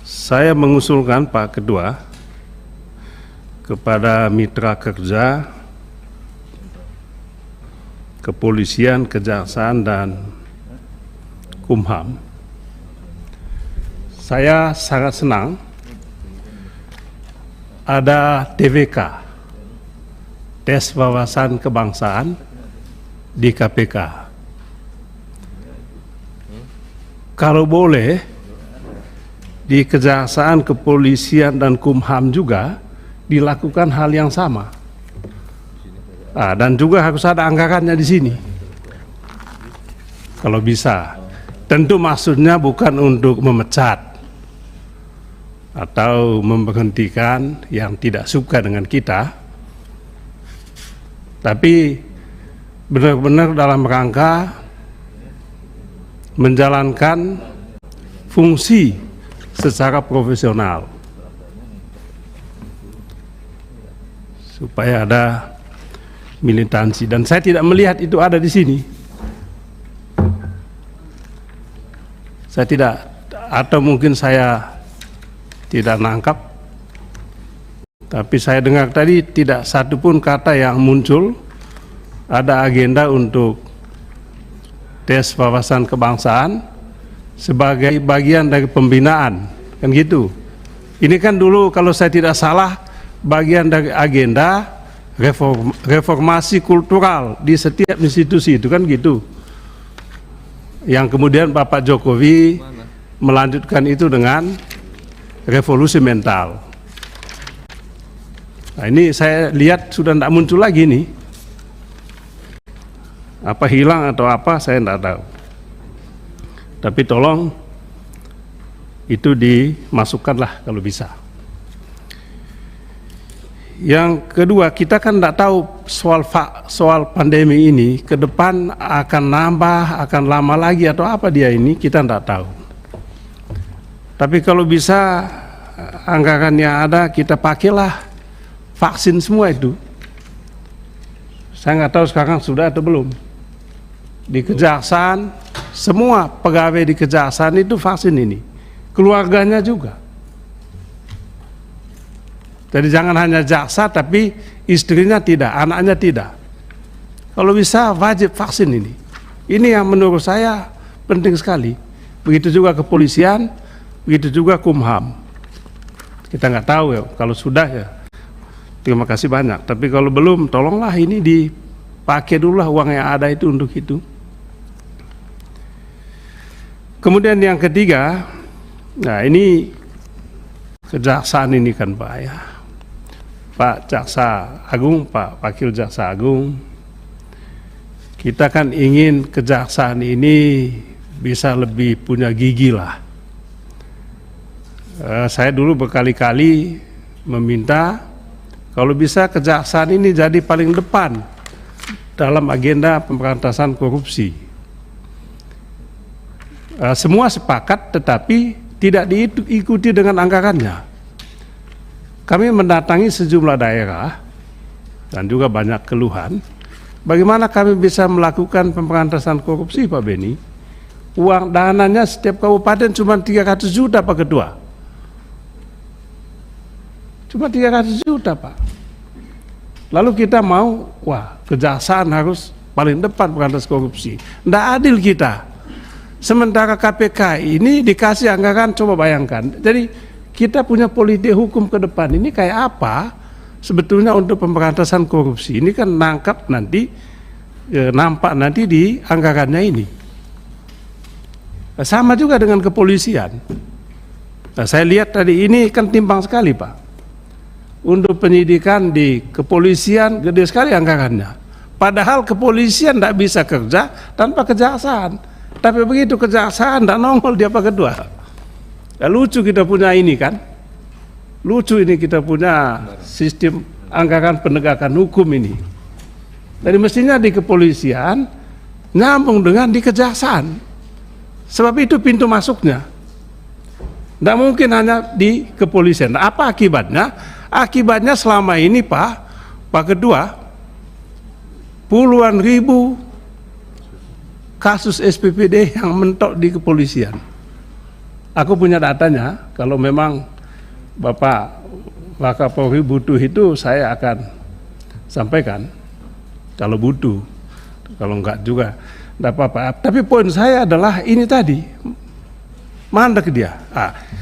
Saya mengusulkan Pak Ketua kepada mitra kerja, kepolisian, kejaksaan, dan Kumham. Saya sangat senang ada TWK, tes wawasan kebangsaan di KPK. Kalau boleh, di kejaksaan, kepolisian, dan Kumham juga dilakukan hal yang sama. Dan juga harus ada anggarannya di sini. Kalau bisa. Tentu maksudnya bukan untuk memecat atau memberhentikan yang tidak suka dengan kita, tapi benar-benar dalam rangka menjalankan fungsi secara profesional supaya ada militansi, dan saya tidak melihat itu ada di sini. Saya tidak, atau mungkin saya tidak nangkap, tapi saya dengar tadi tidak satu pun kata yang muncul ada agenda untuk tes wawasan kebangsaan sebagai bagian dari pembinaan, kan gitu. Ini kan dulu kalau saya tidak salah bagian dari agenda reformasi kultural di setiap institusi, itu kan gitu. Yang kemudian Bapak Jokowi melanjutkan itu dengan revolusi mental. Nah, ini saya lihat sudah tidak muncul lagi nih. Apa hilang atau apa saya tidak tahu. Tapi tolong itu dimasukkanlah kalau bisa. Yang kedua, kita kan tidak tahu soal pandemi ini ke depan akan nambah, akan lama lagi atau apa dia ini, kita tidak tahu. Tapi kalau bisa anggaran yang ada kita pakailah vaksin semua itu. Saya nggak tahu sekarang sudah atau belum. Di kejaksaan, semua pegawai di kejaksaan itu vaksin ini, keluarganya juga. Jadi jangan hanya jaksa tapi istrinya tidak, anaknya tidak. Kalau bisa wajib vaksin ini. Ini yang menurut saya penting sekali. Begitu juga kepolisian, begitu juga Kumham. Kita nggak tahu ya, kalau sudah ya terima kasih banyak. Tapi kalau belum, tolonglah ini dipakai dulu lah uang yang ada itu untuk itu. Kemudian yang ketiga, nah ini kejaksaan ini kan Pak ya, Pak Jaksa Agung, Pak Wakil Jaksa Agung, kita kan ingin kejaksaan ini bisa lebih punya gigi lah. Saya dulu berkali-kali meminta kalau bisa kejaksaan ini jadi paling depan dalam agenda pemberantasan korupsi. Semua sepakat tetapi tidak diikuti dengan anggarannya. Kami mendatangi sejumlah daerah dan juga banyak keluhan. Bagaimana kami bisa melakukan pemberantasan korupsi Pak Beni? Uang dananya setiap kabupaten cuma 300 juta Pak Ketua. Cuma 300 juta Pak. Lalu kita mau, wah kejaksaan harus paling depan pemberantasan korupsi. Tidak adil kita. Sementara KPK ini dikasih anggaran, coba bayangkan. Jadi kita punya politik hukum ke depan ini kayak apa sebetulnya untuk pemberantasan korupsi. Ini kan nampak nanti di anggarannya ini. Sama juga dengan kepolisian. Nah, saya lihat tadi ini kan timpang sekali Pak. Untuk penyidikan di kepolisian gede sekali anggarannya. Padahal kepolisian tidak bisa kerja tanpa kejaksaan. Tapi begitu kejaksaan tidak nongol dia Pak Ketua. Ya, lucu kita punya ini kan. Lucu ini kita punya sistem anggaran penegakan hukum ini. Jadi mestinya di kepolisian nyambung dengan di kejaksaan. Sebab itu pintu masuknya. Tidak mungkin hanya di kepolisian. Apa akibatnya? Akibatnya selama ini Pak Ketua, puluhan ribu kasus SPPD yang mentok di kepolisian. Aku punya datanya, kalau memang Bapak Wakapolri butuh itu, saya akan sampaikan kalau butuh. Kalau enggak juga enggak apa-apa. Tapi poin saya adalah ini tadi, mandek dia.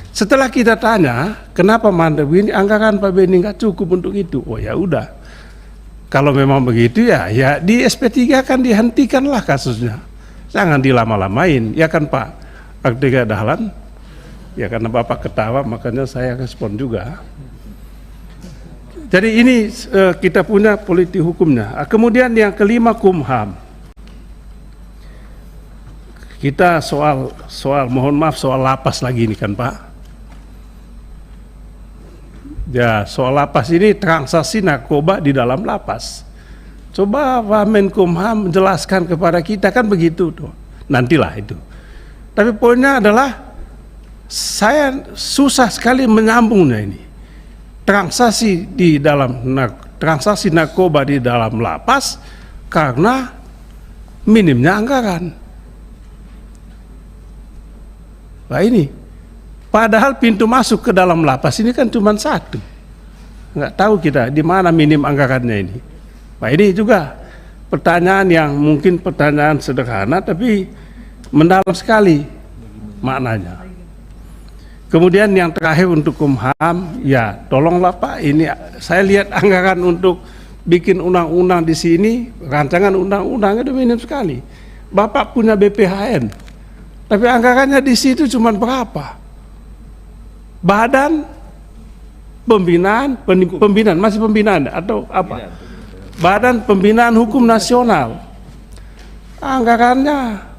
Setelah kita tanya kenapa mandek ini, anggaran Pak Beni enggak cukup untuk itu. Oh ya udah, kalau memang begitu ya di SP3 kan dihentikanlah kasusnya, jangan dilama-lamain, ya kan Pak Arteria Dahlan. Ya karena Bapak ketawa makanya saya respon juga. Jadi ini kita punya politik hukumnya. Kemudian yang kelima, Kumham. Kita soal mohon maaf soal lapas lagi ini kan Pak. Ya soal lapas ini, transaksi narkoba di dalam lapas. Coba Pak Menkumham menjelaskan kepada kita, kan begitu tuh. Nantilah itu. Tapi poinnya adalah saya susah sekali menyambungnya ini. Transaksi narkoba di dalam lapas karena minimnya anggaran. Nah ini, padahal pintu masuk ke dalam lapas ini kan cuma satu. Nggak tahu kita di mana minim anggarannya ini. Nah ini juga pertanyaan yang mungkin pertanyaan sederhana tapi mendalam sekali maknanya. Kemudian yang terakhir untuk Kumham, ya tolonglah Pak, ini saya lihat anggaran untuk bikin undang-undang di sini, rancangan undang-undang itu minim sekali. Bapak punya BPHN, tapi anggarannya di situ cuma berapa? Badan pembinaan masih pembinaan atau apa? Badan Pembinaan Hukum Nasional. Anggarannya.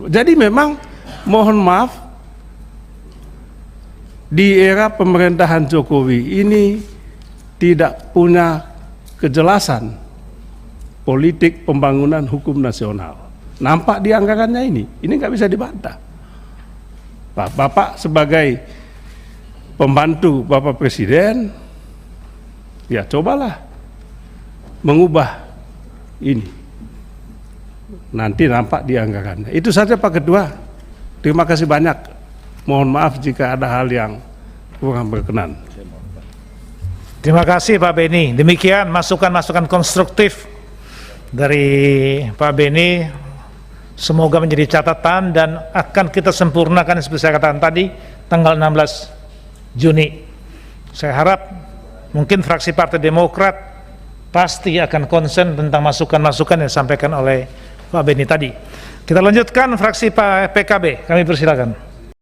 Jadi memang mohon maaf, di era pemerintahan Jokowi ini tidak punya kejelasan politik pembangunan hukum nasional. Nampak di anggarannya ini nggak bisa dibantah. Bapak sebagai pembantu Bapak Presiden, ya cobalah mengubah ini. Nanti nampak di anggarannya. Itu saja Pak Ketua. Terima kasih banyak. Mohon maaf jika ada hal yang kurang berkenan. Terima kasih Pak Beni. Demikian masukan-masukan konstruktif dari Pak Beni. Semoga menjadi catatan dan akan kita sempurnakan seperti saya katakan tadi, tanggal 16 Juni. Saya harap mungkin fraksi Partai Demokrat pasti akan konsen tentang masukan-masukan yang disampaikan oleh Pak Beni tadi. Kita lanjutkan fraksi PKB. Kami persilakan.